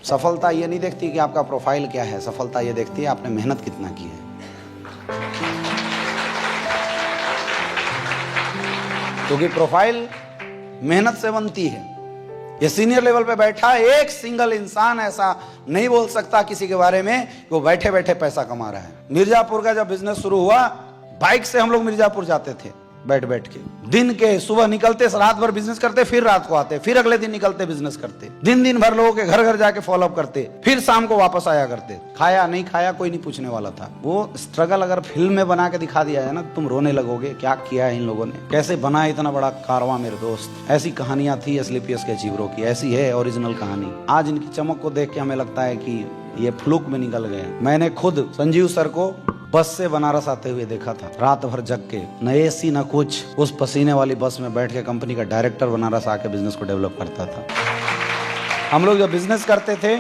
सफलता ये नहीं देखती कि आपका प्रोफाइल क्या है, सफलता ये देखती है आपने मेहनत कितना की है। क्योंकि प्रोफाइल मेहनत से बनती है। ये सीनियर लेवल पे बैठा एक सिंगल इंसान ऐसा नहीं बोल सकता किसी के बारे में कि वो बैठे बैठे पैसा कमा रहा है। मिर्जापुर का जब बिजनेस शुरू हुआ, बाइक से हम लोग मिर्जापुर जाते थे बैठ बैठ के। दिन के सुबह निकलते, रात भर बिजनेस करते, फिर रात को आते, फिर अगले दिन निकलते बिजनेस करते, दिन भर लोगों के घर घर जाके फॉलो अप करते, फिर शाम को वापस आया करते। खाया नहीं खाया कोई नहीं पूछने वाला था। वो स्ट्रगल अगर फिल्म में बना के दिखा दिया है ना, तुम रोने लगोगे क्या किया है इन लोगों ने, कैसे बना इतना बड़ा कारवां मेरे दोस्त। ऐसी कहानियां थी एस्क्लेपियस के अचीवरों की, ऐसी है ओरिजिनल कहानी। आज इनकी चमक को देख के हमें लगता है कि ये फ्लूक में निकल गए। मैंने खुद संजीव सर को बस से बनारस आते हुए देखा था, रात भर जग के, न एसी न कुछ, उस पसीने वाली बस में बैठ के कंपनी का डायरेक्टर बनारस आके बिजनेस को डेवलप करता था। हम लोग जब बिजनेस करते थे,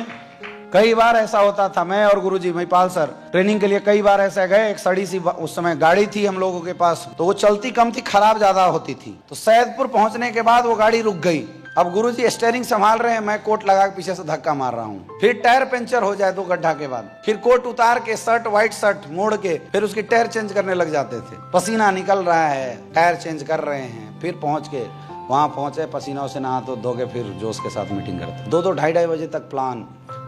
कई बार ऐसा होता था, मैं और गुरुजी महिपाल सर ट्रेनिंग के लिए कई बार ऐसे गए। एक सड़ी सी उस समय गाड़ी थी हम लोगों के पास, तो वो चलती कम थी, खराब ज्यादा होती थी। तो सैदपुर पहुंचने के बाद वो गाड़ी रुक गई। अब गुरुजी स्टीयरिंग संभाल रहे हैं, मैं कोट लगा के पीछे से धक्का मार रहा हूँ। फिर टायर पंचर हो जाए 2 गड्ढा के बाद, फिर कोट उतार के शर्ट, व्हाइट शर्ट मोड़ के फिर उसकी टायर चेंज करने लग जाते थे। पसीना निकल रहा है, टायर चेंज कर रहे हैं, फिर पहुंच के वहां पहुंचे, पसीना से नहा धो के फिर जोश के साथ मीटिंग करते। 2-2, 2:30 बजे तक प्लान,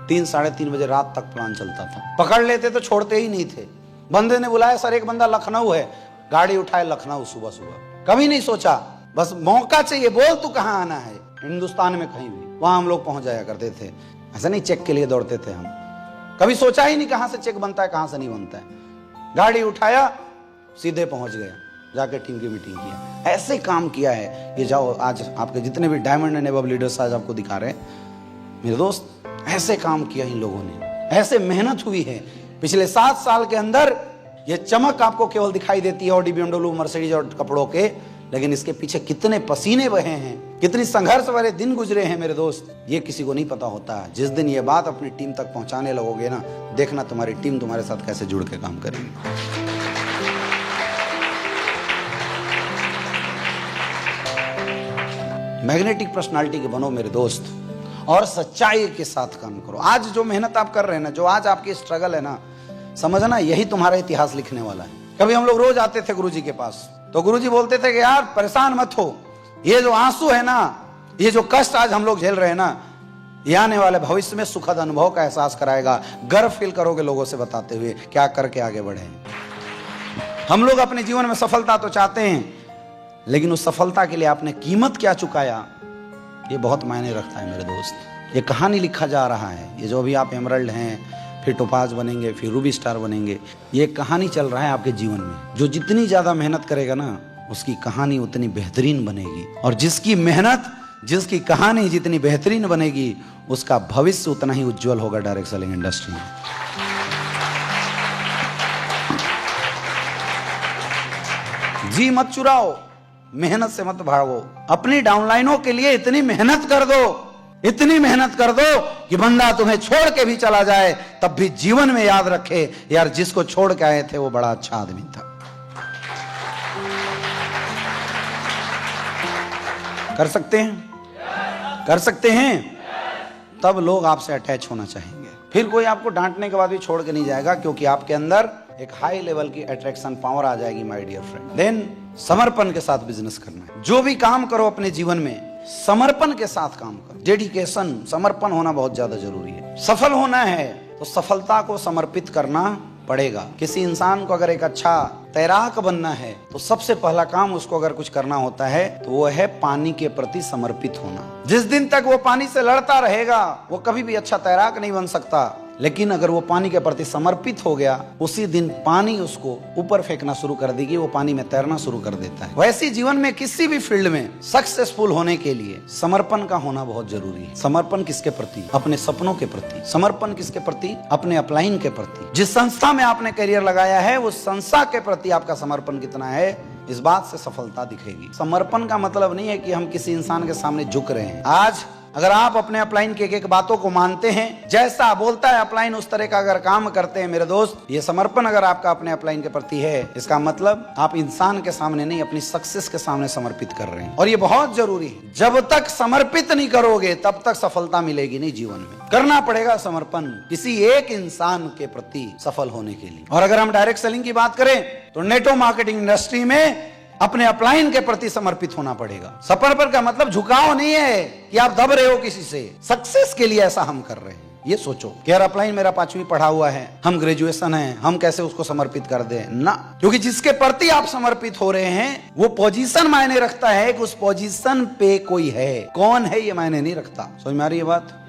3, 3:30 बजे रात तक प्लान चलता था। पकड़ लेते तो छोड़ते ही नहीं थे। बंदे ने बुलाया, सर एक बंदा लखनऊ है, गाड़ी उठाए लखनऊ सुबह सुबह। कभी नहीं सोचा, बस मौका चाहिए, बोल तू कहाँ आना है, हिंदुस्तान में कहीं भी, वहां हम लोग पहुंच जाया करते थे। ऐसा नहीं चेक के लिए दौड़ते थे हम, कभी सोचा ही नहीं कहां से चेक बनता है कहां से नहीं बनता है। गाड़ी उठाया, सीधे पहुंच गए, जाके टीम की मीटिंग किया। ऐसे काम किया है। ये जाओ, आज आपके जितने भी डायमंड एंड अबव लीडर्स आज आपको दिखा रहे हैं मेरे दोस्त, ऐसे काम किया इन लोगों ने, ऐसे मेहनत हुई है। पिछले 7 साल के अंदर ये चमक आपको केवल दिखाई देती है ऑडी, BMW, मर्सिडीज और कपड़ों के, लेकिन इसके पीछे कितने पसीने बहे हैं, कितनी संघर्ष भरे दिन गुजरे हैं मेरे दोस्त, ये किसी को नहीं पता होता। जिस दिन ये बात अपनी टीम तक पहुंचाने लगोगे ना, देखना तुम्हारी टीम तुम्हारे साथ कैसे जुड़ के काम करेगी। मैग्नेटिक पर्सनालिटी के बनो मेरे दोस्त, और सच्चाई के साथ काम करो। आज जो मेहनत आप कर रहे हैं ना, जो आज आपकी स्ट्रगल है ना, समझना यही तुम्हारा इतिहास लिखने वाला है। कभी हम लोग रोज आते थे गुरुजी के पास, तो गुरुजी बोलते थे कि यार परेशान मत हो, ये जो आंसू है ना, ये जो कष्ट आज हम लोग झेल रहे हैं ना, ये आने वाले भविष्य में सुखद अनुभव का एहसास कराएगा। गर्व फील करोगे लोगों से बताते हुए क्या करके आगे बढ़े। हम लोग अपने जीवन में सफलता तो चाहते हैं, लेकिन उस सफलता के लिए आपने कीमत क्या चुकाया, ये बहुत मायने रखता है मेरे दोस्त। ये कहानी लिखा जा रहा है। ये जो अभी आप एमरल्ड हैं, फिर टोपाज बनेंगे, फिर रूबी स्टार बनेंगे, ये कहानी चल रहा है आपके जीवन में। जो जितनी ज्यादा मेहनत करेगा ना, उसकी कहानी उतनी बेहतरीन बनेगी, और जिसकी मेहनत, जिसकी कहानी जितनी बेहतरीन बनेगी, उसका भविष्य उतना ही उज्जवल होगा डायरेक्ट सेलिंग इंडस्ट्री में। जी मत चुराओ, मेहनत से मत भागो। अपनी डाउनलाइनों के लिए इतनी मेहनत कर दो, इतनी मेहनत कर दो कि बंदा तुम्हें छोड़ के भी चला जाए, तब भी जीवन में याद रखे, यार जिसको छोड़ के आए थे वो बड़ा अच्छा आदमी था। कर सकते हैं? कर सकते हैं? तब लोग आपसे अटैच होना चाहेंगे। फिर कोई आपको डांटने के बाद भी छोड़ के नहीं जाएगा, क्योंकि आपके अंदर एक हाई लेवल की अट्रैक्शन पावर आ जाएगी माय डियर फ्रेंड। देन समर्पण के साथ बिजनेस करना है। जो भी काम करो अपने जीवन में, समर्पण के साथ काम करो। डेडिकेशन, समर्पण होना बहुत ज्यादा जरूरी है। सफल होना है तो सफलता को समर्पित करना पड़ेगा। किसी इंसान को अगर एक अच्छा तैराक बनना है, तो सबसे पहला काम उसको अगर कुछ करना होता है तो वो है पानी के प्रति समर्पित होना। जिस दिन तक वो पानी से लड़ता रहेगा, वो कभी भी अच्छा तैराक नहीं बन सकता। लेकिन अगर वो पानी के प्रति समर्पित हो गया, उसी दिन पानी उसको ऊपर फेंकना शुरू कर देगी, वो पानी में तैरना शुरू कर देता है। वैसे जीवन में किसी भी फील्ड में सक्सेसफुल होने के लिए समर्पण का होना बहुत जरूरी है। समर्पण किसके प्रति? अपने सपनों के प्रति। समर्पण किसके प्रति? अपने अपलाइन के प्रति। जिस संस्था में आपने करियर लगाया है, उस संस्था के प्रति आपका समर्पण कितना है, इस बात से सफलता दिखेगी। समर्पण का मतलब नहीं है कि हम किसी इंसान के सामने झुक रहे हैं। आज अगर आप अपने अपलाइन के एक बातों को मानते हैं, जैसा बोलता है अपलाइन उस तरह का अगर काम करते हैं मेरे दोस्त, ये समर्पण अगर आपका अपने अपलाइन के प्रति है, इसका मतलब आप इंसान के सामने नहीं, अपनी सक्सेस के सामने समर्पित कर रहे हैं। और ये बहुत जरूरी है। जब तक समर्पित नहीं करोगे तब तक सफलता मिलेगी नहीं जीवन में। करना पड़ेगा समर्पण किसी एक इंसान के प्रति सफल होने के लिए। और अगर हम डायरेक्ट सेलिंग की बात करें तो नेटवर्क मार्केटिंग इंडस्ट्री में अपने अपलाइन के प्रति समर्पित होना पड़ेगा। समर्पण का मतलब झुकाव नहीं है कि आप दब रहे हो किसी से। सक्सेस के लिए ऐसा हम कर रहे हैं। ये सोचो कि यार अपलाइन मेरा 5वीं पढ़ा हुआ है, हम ग्रेजुएशन है, हम कैसे उसको समर्पित कर दें ना। क्योंकि जिसके प्रति आप समर्पित हो रहे हैं वो पोजीशन मायने रखता है कि उस पोजीशन पे कोई है, कौन है ये मायने नहीं रखता। समझ में आ रही है बात?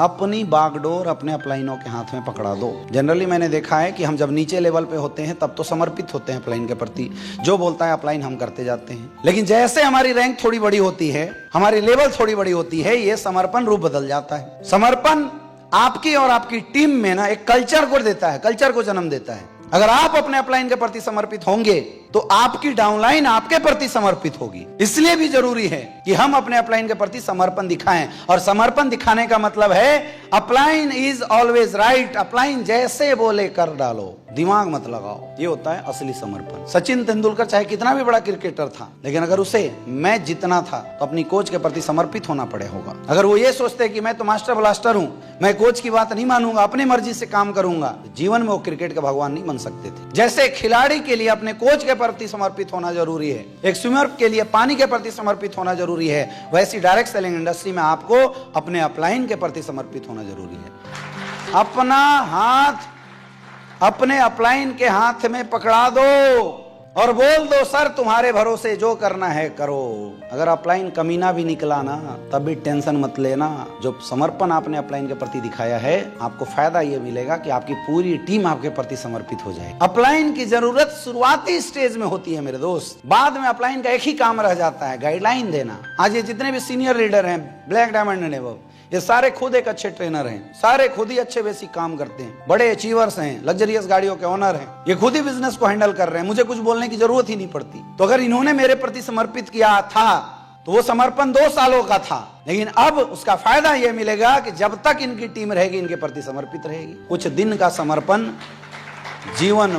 अपनी बागडोर अपने अपलाइनों के हाथ में पकड़ा दो। जनरली मैंने देखा है कि हम जब नीचे लेवल पे होते हैं तब तो समर्पित होते हैं अपलाइन के प्रति, जो बोलता है अपलाइन हम करते जाते हैं। लेकिन जैसे हमारी रैंक थोड़ी बड़ी होती है, हमारी लेवल थोड़ी बड़ी होती है, ये समर्पण रूप बदल जाता है। समर्पण आपकी और आपकी टीम में ना एक कल्चर को देता है, कल्चर को जन्म देता है। अगर आप अपने अपलाइन के प्रति समर्पित होंगे तो आपकी डाउनलाइन आपके प्रति समर्पित होगी। इसलिए भी जरूरी है कि हम अपने अपलाइन के प्रति समर्पण दिखाएं। और समर्पण दिखाने का मतलब है upline is always right, upline जैसे बोले कर डालो, दिमाग मत लगाओ। ये होता है असली समर्पण। सचिन तेंदुलकर चाहे कितना भी बड़ा क्रिकेटर था, लेकिन अगर उसे मैच जीतना था तो अपनी कोच के प्रति समर्पित होना पड़े होगा। अगर वो ये सोचते कि मैं तो मास्टर ब्लास्टर हूं, मैं कोच की बात नहीं मानूंगा, अपनी मर्जी से काम करूंगा, जीवन में वो क्रिकेट के भगवान नहीं बन सकते थे। जैसे खिलाड़ी के लिए अपने कोच के प्रति समर्पित होना जरूरी है, एक स्विमर के लिए पानी के प्रति समर्पित होना जरूरी है, वैसी डायरेक्ट सेलिंग इंडस्ट्री में आपको अपने अपलाइन के प्रति समर्पित होना जरूरी है। अपना हाथ अपने अपलाइन के हाथ में पकड़ा दो और बोल दो सर तुम्हारे भरोसे जो करना है करो। अगर अपलाइन कमीना भी निकला ना तब भी टेंशन मत लेना। जो समर्पण आपने अपलाइन के प्रति दिखाया है, आपको फायदा ये मिलेगा कि आपकी पूरी टीम आपके प्रति समर्पित हो जाए। अपलाइन की जरूरत शुरुआती स्टेज में होती है मेरे दोस्त, बाद में अपलाइन का एक ही काम रह जाता है, गाइडलाइन देना। आज ये जितने भी सीनियर लीडर हैं, ब्लैक डायमंड एंड अबव, ये सारे खुद एक अच्छे ट्रेनर हैं, सारे खुद ही अच्छे बेसिक काम करते हैं, बड़े अचीवर्स हैं, लग्जरियस गाड़ियों के ओनर हैं, ये खुद ही बिजनेस को हैंडल कर रहे हैं, मुझे कुछ बोलने की जरूरत ही नहीं पड़ती। तो अगर इन्होंने मेरे प्रति समर्पित किया था तो वो समर्पण 2 सालों का था, लेकिन अब उसका फायदा ये मिलेगा कि जब तक इनकी टीम रहेगी इनके प्रति समर्पित रहेगी। कुछ दिन का समर्पण जीवन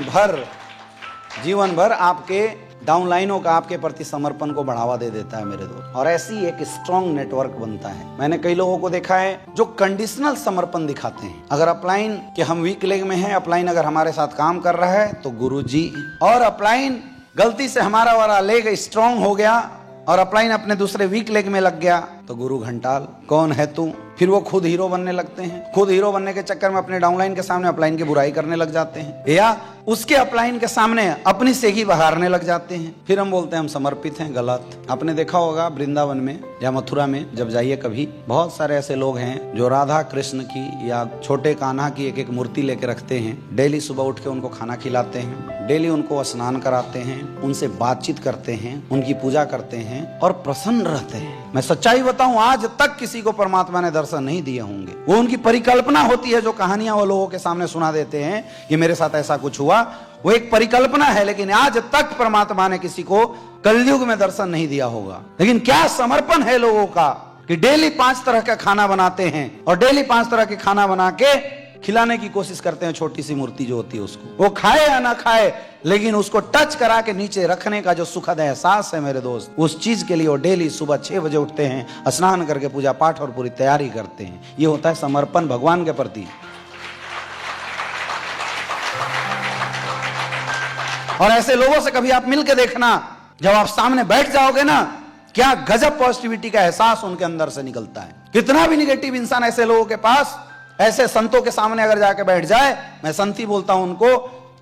भर आपके डाउनलाइनों का आपके प्रति समर्पण को बढ़ावा दे देता है मेरे दोस्त। और ऐसी एक स्ट्रॉन्ग नेटवर्क बनता है। मैंने कई लोगों को देखा है जो कंडीशनल समर्पण दिखाते हैं। अगर अपलाइन के हम वीक लेग में हैं, अपलाइन अगर हमारे साथ काम कर रहा है तो गुरुजी, और अपलाइन गलती से हमारा वाला लेग स्ट्रॉन्ग हो गया और अपलाइन अपने दूसरे वीक लेग में लग गया तो गुरु घंटाल कौन है तू। फिर वो खुद हीरो बनने लगते हैं, खुद हीरो बनने के चक्कर में अपने डाउनलाइन के सामने अपलाइन की बुराई करने लग जाते हैं, या उसके अपलाइन के सामने अपनी सेगी बहारने लग जाते हैं। फिर हम बोलते हैं हम समर्पित हैं, गलत। आपने देखा होगा वृंदावन में या मथुरा में जब जाइए कभी, बहुत सारे ऐसे लोग हैं जो राधा कृष्ण की या छोटे कान्हा की एक एक मूर्ति लेके रखते हैं। डेली सुबह उठ के उनको खाना खिलाते हैं, डेली उनको स्नान कराते हैं, उनसे बातचीत करते हैं, उनकी पूजा करते हैं और प्रसन्न रहते हैं। मैं सच्चाई बताऊं, आज तक किसी को परमात्मा ने दर्शन नहीं दिए होंगे। वो उनकी परिकल्पना होती है जो कहानियां वो लोगों के सामने सुना देते हैं कि मेरे साथ ऐसा कुछ हुआ, वो एक परिकल्पना है, लेकिन आज तक परमात्मा ने किसी को कलयुग में दर्शन नहीं दिया होगा। लेकिन क्या समर्पण है लोगों का कि डेली 5 तरह का खाना बनाते हैं और डेली 5 तरह के खाना बना के खिलाने की कोशिश करते हैं। छोटी सी मूर्ति जो होती है उसको, वो खाए या ना खाए, लेकिन उसको टच करा के नीचे रखने का जो सुखद एहसास है मेरे दोस्त, उस चीज के लिए वो डेली सुबह 6 बजे उठते हैं, स्नान करके पूजा पाठ और पूरी तैयारी करते हैं। ये होता है समर्पण भगवान के प्रति। और ऐसे लोगों से कभी आप मिलके देखना, जब आप सामने बैठ जाओगे ना, क्या गजब पॉजिटिविटी का एहसास उनके अंदर से निकलता है। कितना भी निगेटिव इंसान ऐसे लोगों के पास, ऐसे संतों के सामने अगर जाके बैठ जाए, मैं संत ही बोलता हूं उनको,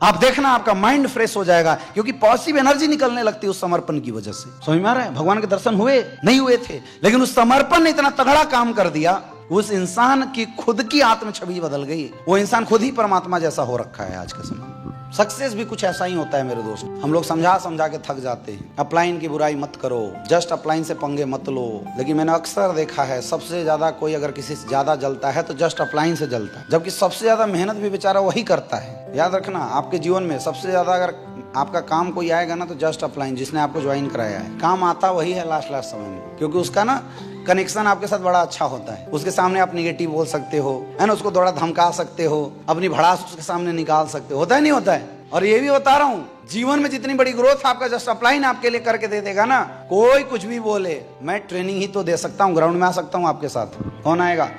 आप देखना आपका माइंड फ्रेश हो जाएगा, क्योंकि पॉजिटिव एनर्जी निकलने लगती है उस समर्पण की वजह से। समझ में आ रहा है? भगवान के दर्शन हुए नहीं हुए थे, लेकिन उस समर्पण ने इतना तगड़ा काम कर दिया, उस इंसान की खुद की आत्म छवि बदल गई। वो इंसान खुद ही परमात्मा जैसा हो रखा है आज के समय। सक्सेस भी कुछ ऐसा ही होता है मेरे दोस्त। हम लोग समझा समझा के थक जाते हैं। अपलाइन की बुराई मत करो, जस्ट अपलाइन से पंगे मत लो। लेकिन मैंने अक्सर देखा है, सबसे ज्यादा कोई अगर किसी से ज्यादा जलता है तो जस्ट अपलाइन से जलता है, जबकि सबसे ज्यादा मेहनत भी बेचारा वही करता है। याद रखना, आपके जीवन में सबसे ज्यादा अगर आपका काम कोई आएगा ना तो जस्ट अपलाइन, जिसने आपको ज्वाइन कराया है, काम आता वही है लास्ट समय में, क्योंकि उसका ना कनेक्शन आपके साथ बड़ा अच्छा होता है, उसके सामने आप निगेटिव बोल सकते हो, है ना, उसको थोड़ा धमका सकते हो, अपनी भड़ास उसके सामने निकाल सकते हो। होता है नहीं होता है? और ये भी बता रहा हूं, जीवन में जितनी बड़ी ग्रोथ आपका जस्ट अपलाइन आपके लिए करके दे देगा ना, कोई कुछ भी बोले, मैं ट्रेनिंग ही तो दे सकता हूं, ग्राउंड में आ सकता हूं आपके साथ, कौन आएगा?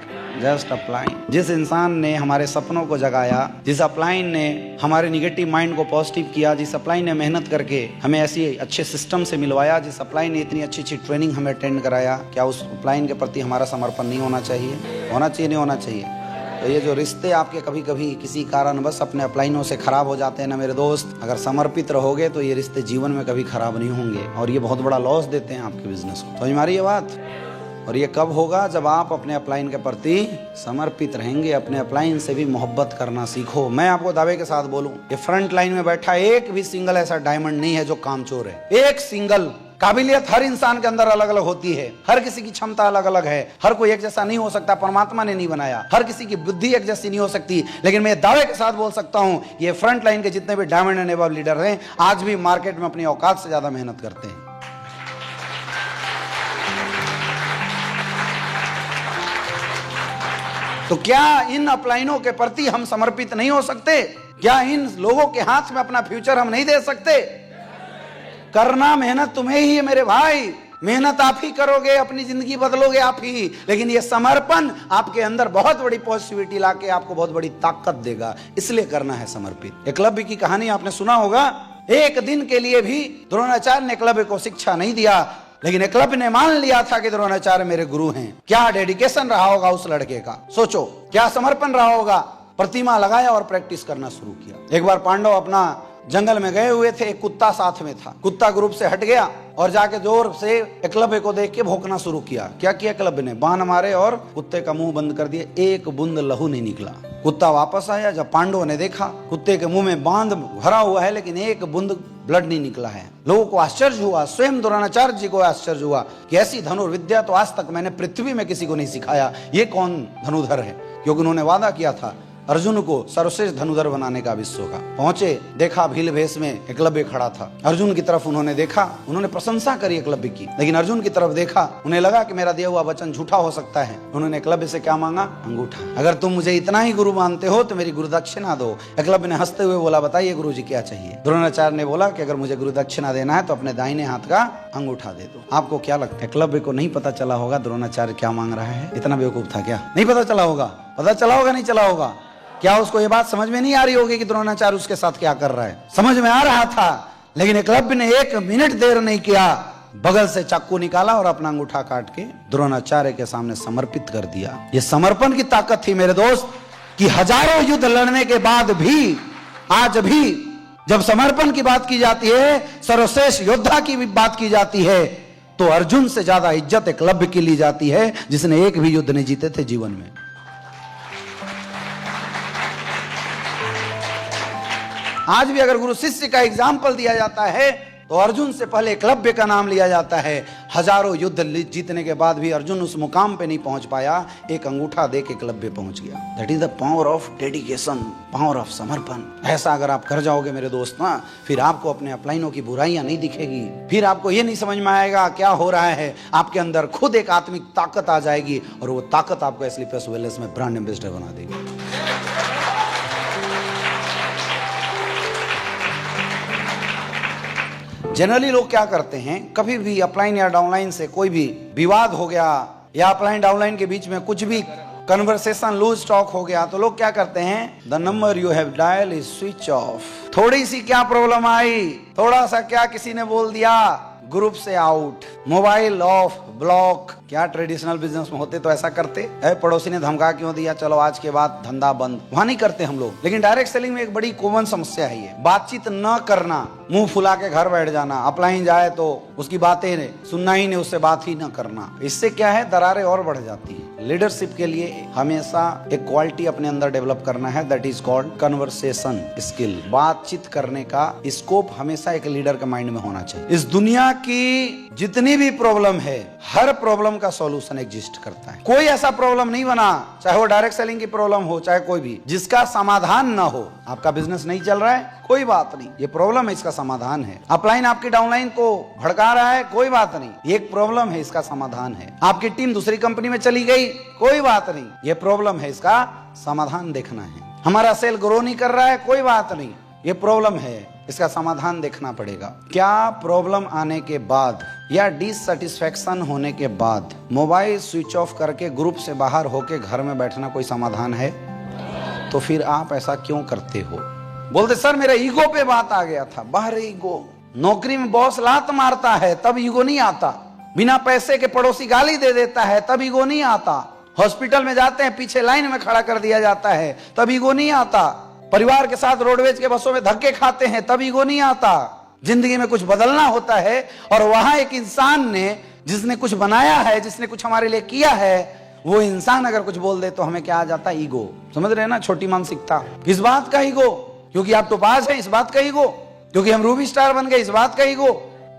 Just upline. जिस इंसान ने हमारे सपनों को जगाया, जिस अपलाइन ने हमारे निगेटिव माइंड को पॉजिटिव किया, जिस अपलाइन ने मेहनत करके हमें ऐसी अच्छे सिस्टम से मिलवाया, जिस अपलाइन ने इतनी अच्छी अच्छी ट्रेनिंग हमें अटेंड कराया, क्या उस अपलाइन के प्रति हमारा समर्पण नहीं होना चाहिए? होना चाहिए, नहीं होना चाहिए? तो ये जो रिश्ते आपके कभी कभी किसी कारण बस अपने अपलाइनों से खराब हो जाते हैं ना मेरे दोस्त, अगर समर्पित रहोगे तो ये रिश्ते जीवन में कभी खराब नहीं होंगे, और ये बहुत बड़ा लॉस देते हैं आपके बिजनेस को। समझ में आ रही है बात? और ये कब होगा? जब आप अपने अपलाइन के प्रति समर्पित रहेंगे, अपने अपलाइन से भी मोहब्बत करना सीखो। मैं आपको दावे के साथ बोलूं, ये फ्रंट लाइन में बैठा एक भी सिंगल ऐसा डायमंड नहीं है जो कामचोर है। एक सिंगल काबिलियत हर इंसान के अंदर अलग अलग होती है, हर किसी की क्षमता अलग अलग है, हर कोई एक जैसा नहीं हो सकता, परमात्मा ने नहीं बनाया, हर किसी की बुद्धि एक जैसी नहीं हो सकती। लेकिन मैं दावे के साथ बोल सकता हूं, ये फ्रंट लाइन के जितने भी डायमंड एंड अबव लीडर हैं, आज भी मार्केट में अपनी औकात से ज्यादा मेहनत करते हैं। तो क्या इन अपलाइनों के प्रति हम समर्पित नहीं हो सकते? क्या इन लोगों के हाथ में अपना फ्यूचर हम नहीं दे सकते? करना मेहनत तुम्हें ही है मेरे भाई, मेहनत आप ही करोगे, अपनी जिंदगी बदलोगे आप ही, लेकिन ये समर्पण आपके अंदर बहुत बड़ी पॉजिटिविटी लाके आपको बहुत बड़ी ताकत देगा, इसलिए करना है समर्पित। एकलव्य की कहानी आपने सुना होगा, एक दिन के लिए भी द्रोणाचार्य ने एकलव्य को शिक्षा नहीं दिया, लेकिन एकलव्य ने मान लिया था कि द्रोणाचार्य मेरे गुरु हैं। क्या डेडिकेशन रहा होगा उस लड़के का, सोचो क्या समर्पण रहा होगा। प्रतिमा लगाया और प्रैक्टिस करना शुरू किया। एक बार पांडव अपना जंगल में गए हुए थे, एक कुत्ता साथ में था, कुत्ता ग्रुप से हट गया और जाके जोर से एकलव्य को देख के भौंकना शुरू किया। क्या किया एकलव्य ने? बाण मारे और कुत्ते का मुंह बंद कर दिया, एक बूंद लहू नहीं निकला। कुत्ता वापस आया, जब पांडवों ने देखा कुत्ते के मुंह में बांध भरा हुआ है लेकिन एक बूंद ब्लड नहीं निकला है। लोगों को आश्चर्य हुआ, स्वयं द्रोणाचार्य जी को आश्चर्य हुआ कि ऐसी धनुर्विद्या तो आज तक मैंने पृथ्वी में किसी को नहीं सिखाया, ये कौन धनुधर है? क्योंकि उन्होंने वादा किया था अर्जुन को सर्वश्रेष्ठ धनुधर बनाने का विश्व का। पहुंचे, देखा भील भेष में एकलव्य खड़ा था, अर्जुन की तरफ उन्होंने देखा, उन्होंने प्रशंसा करी एकलव्य की, लेकिन अर्जुन की तरफ देखा, उन्हें लगा कि मेरा दिया हुआ वचन झूठा हो सकता है। उन्होंने एकलव्य से क्या मांगा? अंगूठा। अगर तुम मुझे इतना ही गुरु मानते हो तो मेरी गुरु दक्षिणा दो। एकलव्य ने हंसते हुए बोला, बताइए गुरु जी क्या चाहिए? द्रोणाचार्य ने बोला कि अगर मुझे गुरु दक्षिणा देना है तो अपने दाहिने हाथ का अंगूठा दे दो। आपको क्या लगता है, एकलव्य को नहीं पता चला होगा द्रोणाचार्य क्या मांग रहा है? इतना बेवकूफ था क्या? नहीं पता चला होगा? पता चला होगा, नहीं चला होगा? क्या उसको ये बात समझ में नहीं आ रही होगी कि द्रोणाचार्य उसके साथ क्या कर रहा है? समझ में आ रहा था, लेकिन एकलव्य ने एक मिनट देर नहीं किया, बगल से चाकू निकाला और अपना अंगूठा काट के द्रोणाचार्य के सामने समर्पित कर दिया। ये समर्पण की ताकत थी मेरे दोस्त, कि हजारों युद्ध लड़ने के बाद भी आज भी जब समर्पण की बात की जाती है, सर्वश्रेष्ठ योद्धा की भी बात की जाती है, तो अर्जुन से ज्यादा इज्जत एकलव्य की ली जाती है, जिसने एक भी युद्ध नहीं जीते थे जीवन में। आज भी अगर गुरु शिष्य का एग्जाम्पल दिया जाता है तो अर्जुन से पहले एकलव्य का नाम लिया जाता है। हजारों युद्ध जीतने के बाद भी अर्जुन उस मुकाम पे नहीं पहुंच पाया, एक अंगूठा दे के एकलव्य पहुंच गया। That is the power of dedication, power of समर्पण। ऐसा अगर आप कर जाओगे मेरे दोस्त ना, फिर आपको अपने अपलाइनों की बुराइयां नहीं दिखेगी, फिर आपको ये नहीं समझ में आएगा क्या हो रहा है, आपके अंदर खुद एक आत्मिक ताकत आ जाएगी और वो ताकत आपको एस्लीपियस वेलनेस में ब्रांड एम्बेसडर बना देगी। जनरली लोग क्या करते हैं, कभी भी अपलाइन या डाउनलाइन से कोई भी विवाद हो गया या अपलाइन डाउनलाइन के बीच में कुछ भी कन्वर्सेशन लूज टॉक हो गया, तो लोग क्या करते हैं, the number you have dial is switch off. थोड़ी सी क्या प्रॉब्लम आई, थोड़ा सा क्या किसी ने बोल दिया, ग्रुप से आउट, मोबाइल ऑफ, ब्लॉक। क्या ट्रेडिशनल बिजनेस में होते तो ऐसा करते? पड़ोसी ने धमका क्यों दिया, चलो आज के बाद धंधा बंद, वहां नहीं करते हम लोग। लेकिन डायरेक्ट सेलिंग में एक बड़ी कॉमन समस्या है ये, बातचीत न करना, मुंह फुला के घर बैठ जाना, अपलाइन जाए तो उसकी बातें सुनना ही नहीं, उससे बात ही न करना। इससे क्या है, दरारें और बढ़ जाती है। लीडरशिप के लिए हमेशा एक क्वालिटी अपने अंदर डेवलप करना है, that is called conversation skill. बातचीत करने का स्कोप हमेशा एक लीडर के माइंड में होना चाहिए। इस दुनिया की जितनी भी प्रॉब्लम है, हर प्रॉब्लम प्रॉब्लम का सॉल्यूशन एग्जिस्ट करता है। कोई ऐसा प्रॉब्लम नहीं बना, चाहे वो डायरेक्ट सेलिंग की प्रॉब्लम हो, चाहे कोई भी, जिसका समाधान ना हो। आपका बिजनेस नहीं चल रहा है, कोई बात नहीं, ये प्रॉब्लम है, इसका समाधान है। अपलाइन आपकी डाउनलाइन को भड़का रहा है, कोई बात नहीं, ये एक प्रॉब्लम है, इसका समाधान है। आपकी टीम दूसरी कंपनी में चली गई, कोई बात नहीं, ये प्रॉब्लम है, इसका समाधान देखना है। हमारा सेल ग्रो नहीं कर रहा है, कोई बात नहीं, ये प्रॉब्लम है, इसका समाधान देखना पड़ेगा। क्या प्रॉब्लम आने के बाद या डिससैटिस्फैक्शन होने के बाद मोबाइल स्विच ऑफ करके ग्रुप से बाहर होके घर में बैठना कोई समाधान है? तो फिर आप ऐसा क्यों करते हो? बोलते सर मेरा ईगो पे बात आ गया था। बाहर ईगो, नौकरी में बॉस लात मारता है तब ईगो नहीं आता, बिना पैसे के पड़ोसी गाली दे देता है तब ईगो नहीं आता, हॉस्पिटल में जाते हैं पीछे लाइन में खड़ा कर दिया जाता है तब ईगो नहीं आता, परिवार के साथ रोडवेज के बसों में धक्के खाते हैं तब ईगो नहीं आता। जिंदगी में कुछ बदलना होता है और वहां एक इंसान ने, जिसने कुछ बनाया है, जिसने कुछ हमारे लिए किया है, वो इंसान अगर कुछ बोल दे तो हमें क्या आ जाता है? ईगो। समझ रहे हैं ना? छोटी मानसिकता। किस बात का ईगो? क्योंकि आप टोपाज हैं, इस बात का ईगो। क्योंकि हम रूबी स्टार बन गए, इस बात का ईगो।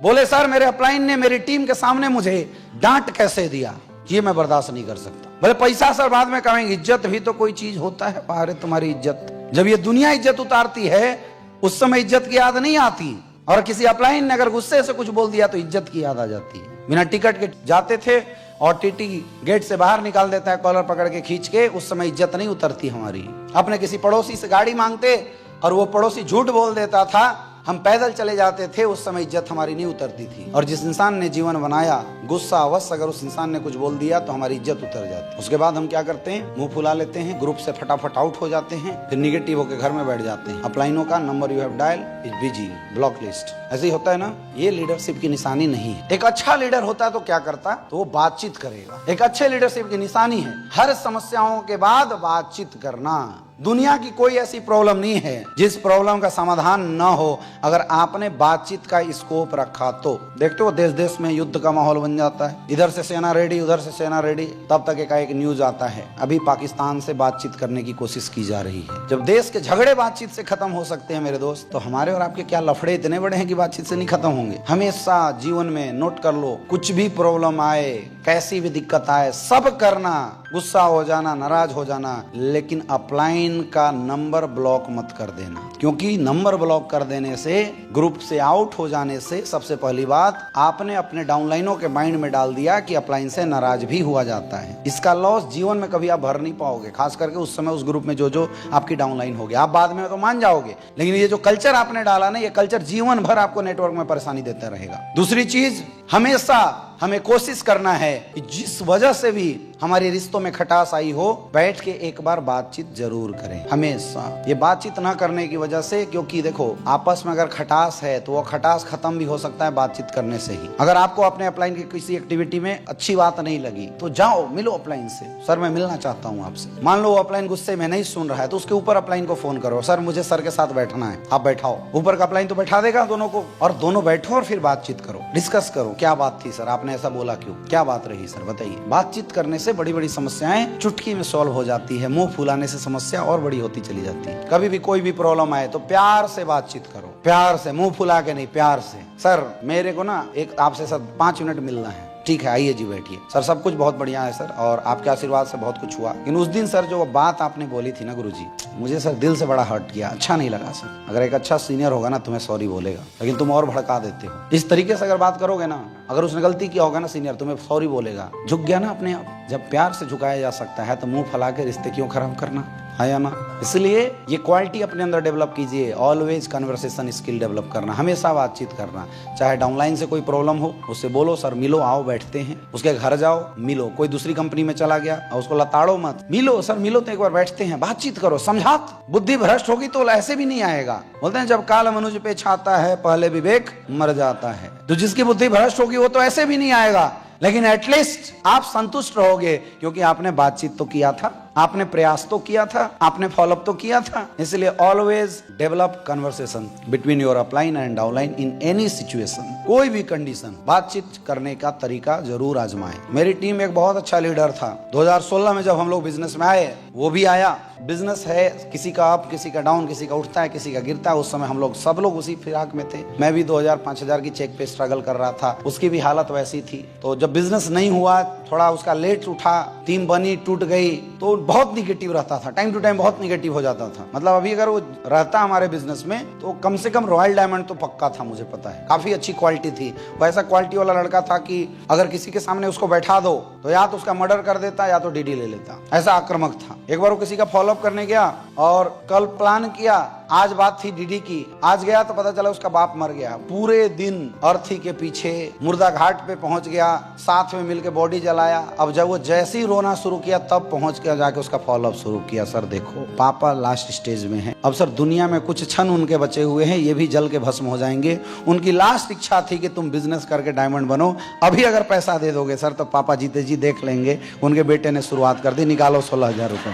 बोले सर मेरे अपलाइन ने मेरी टीम के सामने मुझे डांट कैसे दिया, ये मैं बर्दाश्त नहीं कर सकता। बोले पैसा सर बाद में कमाएंगे, इज्जत भी तो कोई चीज होता है, बाहर है तुम्हारी इज्जत। जब ये दुनिया इज्जत उतारती है उस समय इज्जत की याद नहीं आती, और किसी अपलाइन ने अगर गुस्से से कुछ बोल दिया तो इज्जत की याद आ जाती है। बिना टिकट के जाते थे और टीटी गेट से बाहर निकाल देता है कॉलर पकड़ के खींच के, उस समय इज्जत नहीं उतरती हमारी। अपने किसी पड़ोसी से गाड़ी मांगते और वो पड़ोसी झूठ बोल देता था, हम पैदल चले जाते थे, उस समय इज्जत हमारी नहीं उतरती थी। और जिस इंसान ने जीवन बनाया, गुस्सा अवश्य अगर उस इंसान ने कुछ बोल दिया तो हमारी इज्जत उतर जाती है। उसके बाद हम क्या करते हैं? मुंह फुला लेते हैं, ग्रुप से फटाफट आउट हो जाते हैं, फिर निगेटिव होकर घर में बैठ जाते हैं। अपलाइनों का number you have dial is busy, block list. ऐसे ही होता है ना? ये लीडरशिप की निशानी नहीं है। एक अच्छा लीडर होता है तो क्या करता है? तो वो बातचीत करेगा। एक अच्छे लीडरशिप की निशानी है हर समस्याओं के बाद बातचीत करना। दुनिया की कोई ऐसी प्रॉब्लम नहीं है जिस प्रॉब्लम का समाधान न हो अगर आपने बातचीत का स्कोप रखा तो। देखते हो देश देश में युद्ध का माहौल बन जाता है, इधर से सेना रेडी, उधर से सेना रेडी, तब तक एक न्यूज आता है अभी पाकिस्तान से बातचीत करने की कोशिश की जा रही है। जब देश के झगड़े बातचीत से खत्म हो सकते हैं मेरे दोस्त, तो हमारे और आपके क्या लफड़े इतने बड़े हैं कि बातचीत से नहीं खत्म होंगे? हमेशा जीवन में नोट कर लो, कुछ भी प्रॉब्लम आए, कैसी भी दिक्कत आए, सब करना, गुस्सा हो जाना, नाराज हो जाना, लेकिन अपलाइन का नंबर ब्लॉक मत कर देना। क्योंकि नंबर ब्लॉक कर देने से, ग्रुप से आउट हो जाने से, सबसे पहली बात आपने अपने डाउनलाइनों के माइंड में डाल दिया कि अपलाइन से नाराज भी हुआ जाता है। इसका लॉस जीवन में कभी आप भर नहीं पाओगे, खास करके उस समय उस ग्रुप में जो आपकी डाउनलाइन हो गया। आप बाद में तो मान जाओगे, लेकिन ये जो कल्चर आपने डाला ना, ये कल्चर जीवन भर आपको नेटवर्क में परेशानी देता रहेगा। दूसरी चीज, हमेशा हमें कोशिश करना है कि जिस वजह से भी हमारे रिश्तों में खटास आई हो, बैठ के एक बार बातचीत जरूर करें। हमेशा ये बातचीत ना करने की वजह से, क्योंकि देखो आपस में अगर खटास है तो वो खटास खत्म भी हो सकता है बातचीत करने से ही। अगर आपको अपने अपलाइन की किसी एक्टिविटी में अच्छी बात नहीं लगी तो जाओ मिलो अपलाइन से, सर मैं मिलना चाहता हूँ आपसे। मान लो अपलाइन गुस्से में नहीं सुन रहा है तो उसके ऊपर अपलाइन को फोन करो, सर मुझे सर के साथ बैठना है, आप बैठाओ। ऊपर का अपलाइन तो बैठा देगा दोनों को, और दोनों बैठो और फिर बातचीत करो, डिस्कस करो, क्या बात थी सर, आपने ऐसा बोला क्यों, क्या बात रही सर बताइए। बातचीत करने से बड़ी बड़ी समस्याएं चुटकी में सॉल्व हो जाती है। मुंह फुलाने से समस्या और बड़ी होती चली जाती है। कभी भी कोई भी प्रॉब्लम आए तो प्यार से बातचीत करो, प्यार से, मुंह फुला के नहीं, प्यार से। सर मेरे को ना एक आपसे सर 5 मिनट मिलना है। ठीक है आइए जी बैठिए। सर सब कुछ बहुत बढ़िया है सर, और आपके आशीर्वाद से बहुत कुछ हुआ, लेकिन उस दिन सर जो बात आपने बोली थी ना गुरुजी, मुझे सर दिल से बड़ा हर्ट किया, अच्छा नहीं लगा सर। अगर एक अच्छा सीनियर होगा ना तुम्हें सॉरी बोलेगा, लेकिन तुम और भड़का देते हो। इस तरीके से अगर बात करोगे ना, अगर उसने गलती किया होगा ना सीनियर, तुम्हें सॉरी बोलेगा, झुक गया ना अपने आप। जब प्यार से झुकाया जा सकता है तो मुंह फैला के रिश्ते क्यों खराब करना, है ना? इसलिए ये क्वालिटी अपने अंदर डेवलप कीजिए। ऑलवेज कन्वर्सेशन स्किल डेवलप करना, हमेशा बातचीत करना। चाहे डाउनलाइन से कोई प्रॉब्लम हो, उससे बोलो सर मिलो, आओ बैठते हैं। उसके घर जाओ, मिलो। कोई दूसरी कंपनी में चला गया और उसको लताड़ो मत, मिलो सर, मिलो तो एक बार बैठते हैं, बातचीत करो, समझात। बुद्धि भ्रष्ट होगी तो ऐसे भी नहीं आएगा। बोलते हैं जब काल मनुज पे छाता है पहले विवेक मर जाता है। तो जिसकी बुद्धि भ्रष्ट होगी वो तो ऐसे भी नहीं आएगा, लेकिन एटलीस्ट आप संतुष्ट रहोगे क्योंकि आपने बातचीत तो किया था, आपने प्रयास तो किया था, आपने फॉलोअप तो किया था। इसलिए always develop conversation between your upline and downline in any situation. कोई भी कंडीशन, बातचीत करने का तरीका जरूर आजमाएं। मेरी टीम में एक बहुत अच्छा लीडर था। 2016 में जब हम लोग बिजनेस में आए, वो भी आया। बिजनेस है, किसी का अप, किसी का डाउन, किसी का उठता है, किसी का गिरता है। उस समय हम लोग सब लोग उसी फिराक में थे। मैं भी 2000-5000 की चेक पे स्ट्रगल कर रहा था, उसकी भी हालत वैसी थी। तो जब बिजनेस नहीं हुआ, थोड़ा उसका लेट उठा, टीम बनी टूट गई, तो बहुत निगेटिव रहता था, टाइम टू टाइम बहुत निगेटिव हो जाता था। मतलब अभी अगर वो रहता हमारे बिजनेस में तो कम से कम रॉयल डायमंड तो पक्का था, मुझे पता है, काफी अच्छी क्वालिटी थी। वैसा क्वालिटी वाला लड़का था कि अगर किसी के सामने उसको बैठा दो तो या तो उसका मर्डर कर देता या तो डीडी ले लेता, ऐसा आक्रामक था। एक बार वो किसी का फॉलोअप करने गया और कल प्लान किया, आज बात थी डीडी की, आज गया तो पता चला उसका बाप मर गया। पूरे दिन अर्थी के पीछे मुर्दा घाट पे पहुंच गया, साथ में मिलके बॉडी जलाया। अब जब वो जैसे ही रोना शुरू किया तब पहुंच के जाके उसका फॉलोअप शुरू किया, सर देखो पापा लास्ट स्टेज में है, अब सर दुनिया में कुछ क्षण उनके बचे हुए हैं, ये भी जल के भस्म हो जाएंगे। उनकी लास्ट इच्छा थी कि तुम बिजनेस करके डायमंड बनो, अभी अगर पैसा दे दोगे सर तो पापा जीते जी देख लेंगे। उनके बेटे ने शुरुआत कर दी, निकालो 16,000 रुपए।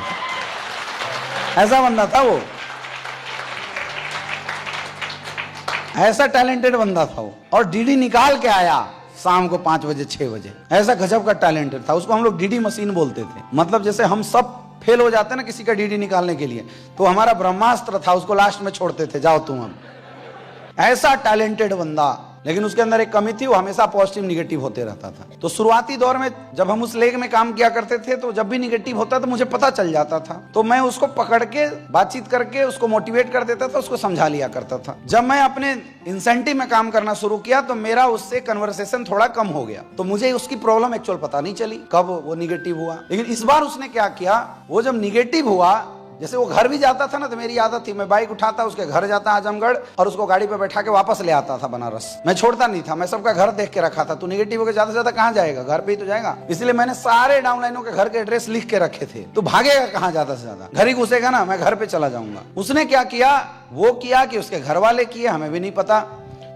ऐसा बंदा था वो, ऐसा टैलेंटेड बंदा था वो। और डीडी निकाल के आया शाम को 5 बजे 6 बजे, ऐसा गजब का टैलेंटेड था। उसको हम लोग डीडी मशीन बोलते थे। मतलब जैसे हम सब फेल हो जाते ना किसी का डीडी निकालने के लिए, तो हमारा ब्रह्मास्त्र था, उसको लास्ट में छोड़ते थे, जाओ तुम। अब ऐसा टैलेंटेड बंदा, लेकिन उसके अंदर एक कमी थी, वो हमेशा पॉजिटिव निगेटिव होते रहता था। तो शुरुआती दौर में जब हम उस लेग में काम किया करते थे तो जब भी निगेटिव होता तो मुझे पता चल जाता था, तो मैं उसको पकड़ के बातचीत करके उसको मोटिवेट कर देता था, उसको समझा लिया करता था। जब मैं अपने इंसेंटिव में काम करना शुरू किया तो मेरा उससे कन्वर्सेशन थोड़ा कम हो गया, तो मुझे उसकी प्रॉब्लम एक्चुअल पता नहीं चली कब वो निगेटिव हुआ। लेकिन इस बार उसने क्या किया, वो जब निगेटिव हुआ, जैसे वो घर भी जाता था ना तो मेरी आदत थी, मैं बाइक उठाता उसके घर जाता आजमगढ़ और उसको गाड़ी पे बैठा के वापस ले आता था बनारस। मैं छोड़ता नहीं था, मैं सबका घर देख के रखा था। तू निगेटिव होकर ज्यादा से ज्यादा कहाँ जाएगा, घर पे ही तो जाएगा। इसलिए मैंने सारे डाउनलाइनों के घर के एड्रेस लिख के रखे थे। तो भागेगा कहाँ ज्यादा से ज्यादा, घर ही घुसेगा ना, मैं घर पे चला जाऊंगा। उसने क्या किया, वो किया कि उसके घर वाले किए, हमें भी नहीं पता।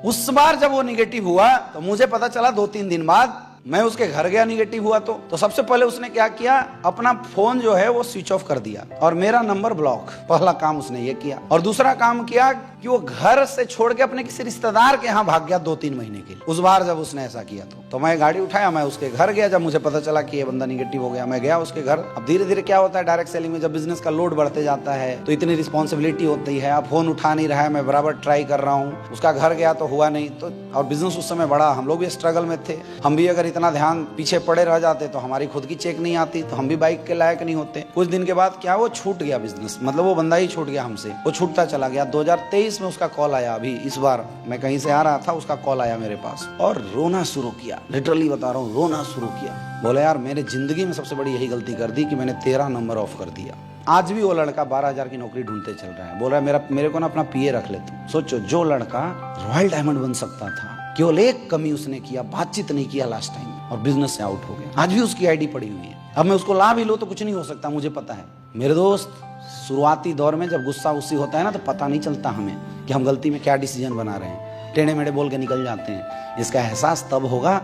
उस बार जब वो निगेटिव हुआ तो मुझे पता चला 2-3 दिन बाद। मैं उसके घर गया निगेटिव हुआ तो सबसे पहले उसने क्या किया, अपना फोन जो है वो स्विच ऑफ कर दिया और मेरा नंबर ब्लॉक। पहला काम उसने ये किया। और दूसरा काम किया कि वो घर से छोड़ के अपने किसी रिश्तेदार के यहाँ भाग गया 2-3 महीने के लिए। उस बार जब उसने ऐसा किया तो मैं गाड़ी उठाया, मैं उसके घर गया। जब मुझे पता चला कि ये बंदा निगेटिव हो गया, मैं गया उसके घर। अब धीरे धीरे क्या होता है डायरेक्ट सेलिंग में, जब बिजनेस का लोड बढ़ते जाता है तो इतनी रिस्पॉन्सिबिलिटी होती है। अब फोन उठा नहीं रहा है, मैं बराबर ट्राई कर रहा हूँ। उसका घर गया तो हुआ नहीं, तो और बिजनेस उस समय बड़ा, हम लोग भी स्ट्रगल में थे। हम भी अगर इतना ध्यान पीछे पड़े रह जाते तो हमारी खुद की चेक नहीं आती, तो हम भी बाइक के लायक नहीं होते। कुछ दिन के बाद क्या, वो छूट गया बिजनेस, मतलब वो बंदा ही छूट गया हमसे, वो छूटता चला गया। 2023 में उसका कॉल आया, अभी इस बार मैं कहीं से आ रहा था, उसका कॉल आया मेरे पास और रोना शुरू किया। लिटरली बता रहा हूँ, रोना शुरू किया। बोले यार मैंने जिंदगी में सबसे बड़ी यही गलती कर दी कि मैंने तेरा नंबर ऑफ कर दिया। आज भी वो लड़का 12,000 की नौकरी ढूंढते चल रहा है। बोल रहा है मेरे को ना अपना पीए रख ले तुम। सोचो, जो लड़का रॉयल डायमंड बन सकता था, केवल एक कमी उसने किया, बातचीत नहीं किया लास्ट टाइम, और बिजनेस से आउट हो गया। आज भी उसकी आईडी पड़ी हुई है। अब मैं उसको ला भी लो तो कुछ नहीं हो सकता, मुझे पता है। मेरे दोस्त, शुरुआती दौर में जब गुस्सा उस्सी होता है ना तो पता नहीं चलता हमें कि हम गलती में क्या डिसीजन बना रहे हैं, टेढ़े मेढ़े बोल के निकल जाते हैं। इसका एहसास तब होगा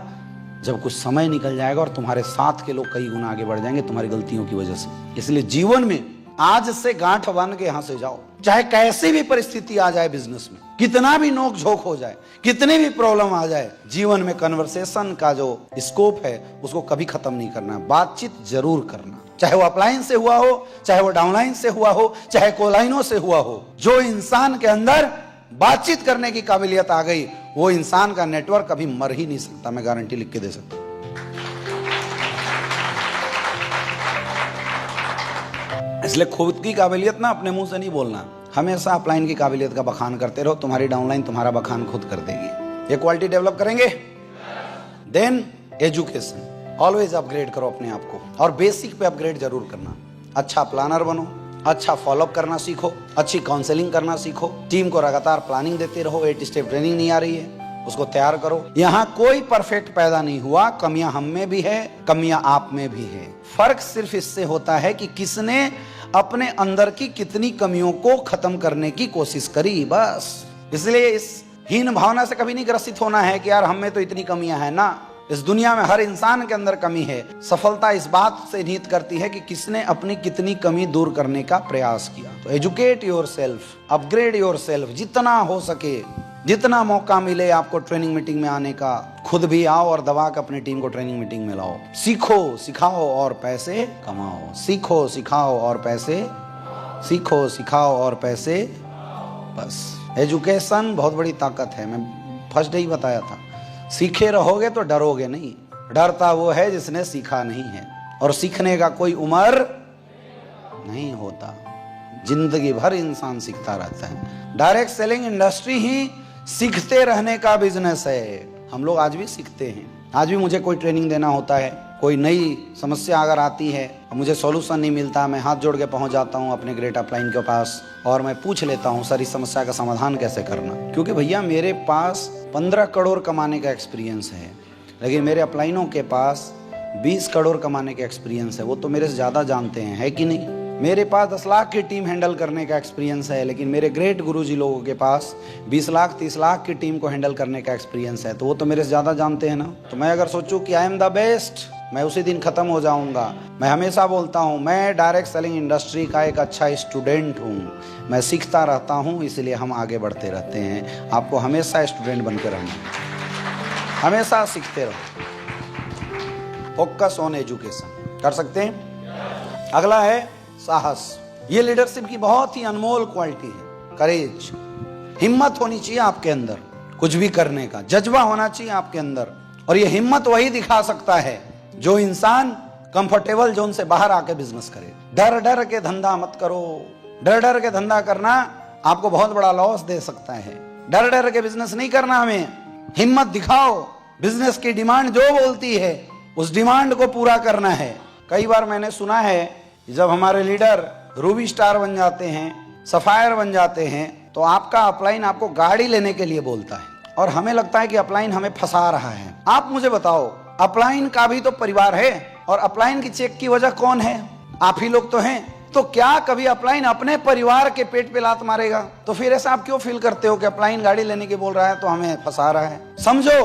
जब कुछ समय निकल जाएगा और तुम्हारे साथ के लोग कई गुना आगे बढ़ जाएंगे तुम्हारी गलतियों की वजह से। इसलिए जीवन में आज से गांठ बांध के यहां से जाओ, चाहे कैसी भी परिस्थिति आ जाए बिजनेस में, कितना भी नोक झोंक हो जाए, कितनी भी प्रॉब्लम आ जाए, जीवन में कन्वर्सेशन का जो स्कोप है उसको कभी खत्म नहीं करना। बातचीत जरूर करना, चाहे वो अपलाइन से हुआ हो, चाहे वो डाउनलाइन से हुआ हो, चाहे कोलाइनों से हुआ हो। जो इंसान के अंदर बातचीत करने की काबिलियत आ गई, वो इंसान का नेटवर्क कभी मर ही नहीं सकता, मैं गारंटी लिख के दे सकता हूं। इसलिए खुद की काबिलियत ना अपने मुंह से नहीं बोलना, हमेशा अपलाइन की काबिलियत का बखान करते रहो, तुम्हारी डाउनलाइन तुम्हारा बखान खुद कर देगी। ये क्वालिटी डेवलप करेंगे। देन एजुकेशन, ऑलवेज अपग्रेड करो अपने आप को, और बेसिक पे अपग्रेड जरूर करना। अच्छा प्लानर बनो, अच्छा फॉलोअप करना सीखो, अच्छी काउंसलिंग करना सीखो, टीम को लगातार प्लानिंग देते रहो। 8 स्टेप ट्रेनिंग नहीं आ रही है, उसको तैयार करो। यहाँ कोई परफेक्ट पैदा नहीं हुआ, कमियां हम में भी है, कमियां आप में भी है। फर्क सिर्फ इससे होता है कि किसने अपने अंदर की कितनी कमियों को खत्म करने की कोशिश करी, बस। इसलिए इस हीन भावना से कभी नहीं ग्रसित होना है कि यार हम में तो इतनी कमियां हैं ना। इस दुनिया में हर इंसान के अंदर कमी है। सफलता इस बात से निहित करती है कि किसने अपनी कितनी कमी दूर करने का प्रयास किया। तो educate your self, upgrade your self, जितना हो सके, जितना मौका मिले आपको ट्रेनिंग मीटिंग में आने का, खुद भी आओ और दबा के अपनी टीम को ट्रेनिंग मीटिंग में लाओ। सीखो, सिखाओ और पैसे कमाओ। सीखो, सिखाओ और पैसे, सीखो, सिखाओ और पैसे, बस। एजुकेशन बहुत बड़ी ताकत है। मैं फर्स्ट डे ही बताया था, सीखे रहोगे तो डरोगे नहीं, डरता वो है जिसने सीखा नहीं है, और सीखने का कोई उम्र नहीं होता। जिंदगी भर इंसान सीखता रहता है। डायरेक्ट सेलिंग इंडस्ट्री ही सीखते रहने का बिजनेस है। हम लोग आज भी सीखते हैं। आज भी मुझे कोई ट्रेनिंग देना होता है, कोई नई समस्या अगर आती है, मुझे सॉल्यूशन नहीं मिलता, मैं हाथ जोड़ के पहुंच जाता हूं अपने ग्रेट अपलाइन के पास और मैं पूछ लेता हूं सर इस समस्या का समाधान कैसे करना। क्योंकि भैया मेरे पास 15 करोड़ कमाने का एक्सपीरियंस है, लेकिन मेरे अपलाइनों के पास 20 करोड़ कमाने का एक्सपीरियंस है। वो तो मेरे से ज़्यादा जानते हैं, है कि नहीं। मेरे पास 10 लाख की टीम हैंडल करने का एक्सपीरियंस है, लेकिन मेरे ग्रेट गुरुजी लोगों के पास 20 लाख 30 लाख की टीम को हैंडल करने का एक्सपीरियंस है, तो वो तो मेरे से ज़्यादा जानते हैं ना। तो मैं अगर सोचूं कि आई एम द बेस्ट, मैं उसी दिन ख़त्म हो जाऊंगा। मैं हमेशा बोलता हूं मैं डायरेक्ट सेलिंग इंडस्ट्री का एक अच्छा स्टूडेंट हूं, मैं सीखता रहता हूं, इसलिए हम आगे बढ़ते रहते हैं। आपको हमेशा स्टूडेंट बनकर रहना, हमेशा सीखते रहो। फोकस ऑन एजुकेशन कर सकते हैं। अगला है साहस। ये लीडरशिप की बहुत ही अनमोल क्वालिटी है। करेज, हिम्मत होनी चाहिए आपके अंदर, कुछ भी करने का जज्बा होना चाहिए आपके अंदर। और ये हिम्मत वही दिखा सकता है जो इंसान कंफर्टेबल जोन से बाहर आके बिजनेस करे। डर डर के धंधा मत करो। डर डर के धंधा करना आपको बहुत बड़ा लॉस दे सकता है। डर डर के बिजनेस नहीं करना, हमें हिम्मत दिखाओ। बिजनेस की डिमांड जो बोलती है उस डिमांड को पूरा करना है। कई बार मैंने सुना है जब हमारे लीडर रूबी स्टार बन जाते हैं, सफायर बन जाते हैं, तो आपका अपलाइन आपको गाड़ी लेने के लिए बोलता है और हमें लगता है कि अपलाइन हमें फंसा रहा है। आप मुझे बताओ, अपलाइन का भी तो परिवार है और अपलाइन की चेक की वजह कौन है? आप ही लोग तो हैं। तो क्या कभी अपलाइन अपने परिवार के पेट पे लात मारेगा? तो फिर ऐसा आप क्यों फील करते हो कि अपलाइन गाड़ी लेने के बोल रहा है तो हमें फंसा रहा है? समझो,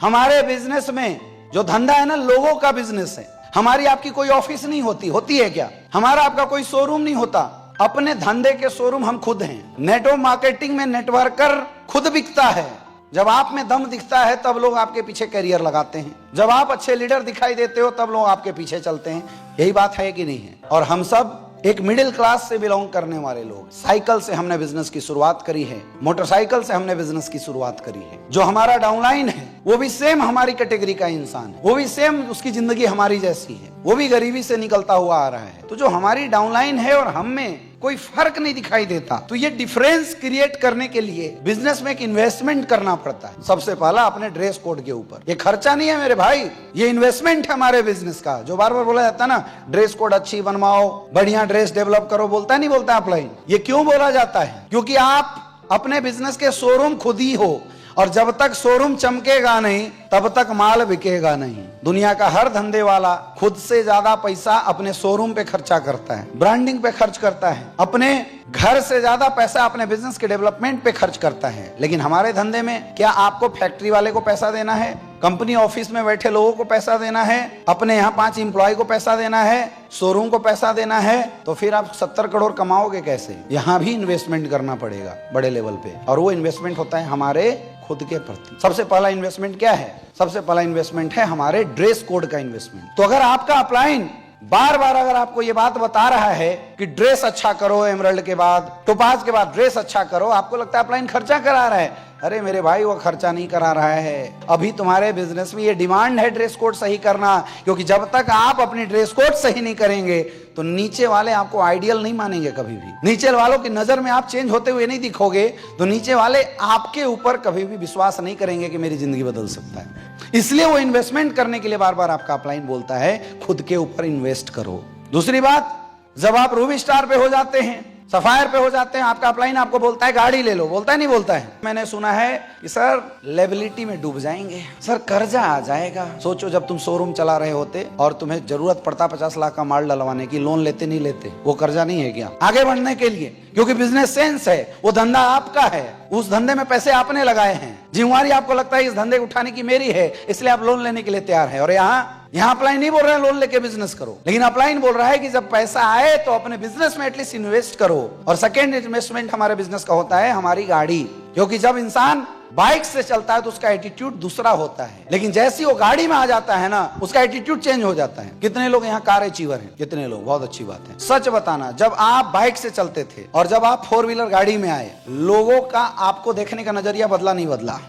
हमारे बिजनेस में जो धंधा है ना, लोगों का बिजनेस है। हमारी आपकी कोई ऑफिस नहीं होती, होती है क्या? हमारा आपका कोई शोरूम नहीं होता। अपने धंधे के शोरूम हम खुद हैं। नेटवर्क मार्केटिंग में नेटवर्कर खुद बिकता है। जब आप में दम दिखता है तब लोग आपके पीछे करियर लगाते हैं। जब आप अच्छे लीडर दिखाई देते हो तब लोग आपके पीछे चलते हैं। यही बात है कि नहीं है? और हम सब एक मिडिल क्लास से बिलोंग करने वाले लोग। साइकिल से हमने बिजनेस की शुरुआत करी है, मोटरसाइकिल से हमने बिजनेस की शुरुआत करी है। जो हमारा डाउनलाइन है वो भी सेम हमारी कैटेगरी का इंसान है, वो भी सेम, उसकी जिंदगी हमारी जैसी है, वो भी गरीबी से निकलता हुआ आ रहा है। तो जो हमारी डाउनलाइन है और हम में कोई फर्क नहीं दिखाई देता। तो ये डिफरेंस क्रिएट करने के लिए बिजनेस में एक इन्वेस्टमेंट करना पड़ता है। सबसे पहला अपने ड्रेस कोड के ऊपर। ये खर्चा नहीं है मेरे भाई, ये इन्वेस्टमेंट है हमारे बिजनेस का। जो बार बार बोला जाता है ना, ड्रेस कोड अच्छी बनवाओ, बढ़िया ड्रेस डेवलप करो, बोलता नहीं बोलता अपलाइन? ये क्यों बोला जाता है? क्योंकि आप अपने बिजनेस के शोरूम खुद ही हो, और जब तक शोरूम चमकेगा नहीं तब तक माल बिकेगा नहीं। दुनिया का हर धंधे वाला खुद से ज्यादा पैसा अपने शोरूम पे खर्चा करता है, ब्रांडिंग पे खर्च करता है, अपने घर से ज्यादा पैसा अपने बिजनेस के डेवलपमेंट पे खर्च करता है। लेकिन हमारे धंधे में क्या आपको फैक्ट्री वाले को पैसा देना है, कंपनी ऑफिस में बैठे लोगों को पैसा देना है, अपने यहाँ 5 एम्प्लॉय को पैसा देना है, शोरूम को पैसा देना है? तो फिर आप 70 करोड़ कमाओगे कैसे? यहाँ भी इन्वेस्टमेंट करना पड़ेगा बड़े लेवल पे, और वो इन्वेस्टमेंट होता है हमारे खुद के प्रति। सबसे पहला इन्वेस्टमेंट क्या है? सबसे पहला इन्वेस्टमेंट है हमारे ड्रेस कोड का इन्वेस्टमेंट। तो अगर आपका अपलाइन बार बार अगर आपको ये बात बता रहा है कि ड्रेस अच्छा करो, एमराल्ड के बाद, टोपाज के बाद ड्रेस अच्छा करो, आपको लगता है अपलाइन खर्चा करा रहा है। अरे मेरे भाई, वो खर्चा नहीं करा रहा है। अभी तुम्हारे बिजनेस में ये डिमांड है ड्रेस कोड सही करना, क्योंकि जब तक आप अपनी ड्रेस कोड सही नहीं करेंगे तो नीचे वाले आपको आइडियल नहीं मानेंगे कभी भी। नीचे वालों की नजर में आप चेंज होते हुए नहीं दिखोगे तो नीचे वाले आपके ऊपर कभी भी विश्वास नहीं करेंगे कि मेरी जिंदगी बदल सकता है। इसलिए वो इन्वेस्टमेंट करने के लिए बार बार आपका अपलाइन बोलता है खुद के ऊपर इन्वेस्ट करो। दूसरी बात, जब आप रूबी स्टार पे हो जाते हैं, सफायर पे हो जाते हैं, आपका अपलाइन आपको बोलता है गाड़ी ले लो, बोलता है नहीं बोलता है? मैंने सुना है कि सर लेबिलिटी में डूब जाएंगे, सर कर्जा आ जाएगा। सोचो, जब तुम शोरूम चला रहे होते और तुम्हें जरूरत पड़ता 50 लाख का माल डलवाने की, लोन लेते नहीं लेते? वो कर्जा नहीं है क्या आगे बढ़ने के लिए? क्योंकि बिजनेस सेंस है, वो धंधा आपका है, उस धंधे में पैसे आपने लगाए हैं, जिम्मेवारी आपको लगता है इस धंधे को उठाने की मेरी है, इसलिए आप लोन लेने के लिए तैयार है। और यहाँ अपलाइन नहीं बोल रहे हैं लोन लेके बिजनेस करो, लेकिन अपलाइन बोल रहा है कि जब पैसा आए तो अपने बिजनेस में एटलीस्ट इन्वेस्ट करो। और सेकेंड इन्वेस्टमेंट हमारे बिजनेस का होता है हमारी गाड़ी, क्योंकि जब इंसान बाइक से चलता है तो उसका एटीट्यूड दूसरा होता है, लेकिन जैसे वो गाड़ी में आ जाता है ना, उसका एटीट्यूड चेंज हो जाता है। कितने लोग यहाँ कार अचीवर हैं? कितने लोग? बहुत अच्छी बात है। सच बताना, जब आप बाइक से चलते थे और जब आप 4 व्हीलर गाड़ी में आए, लोगों का आपको देखने का नजरिया बदला नहीं बदला?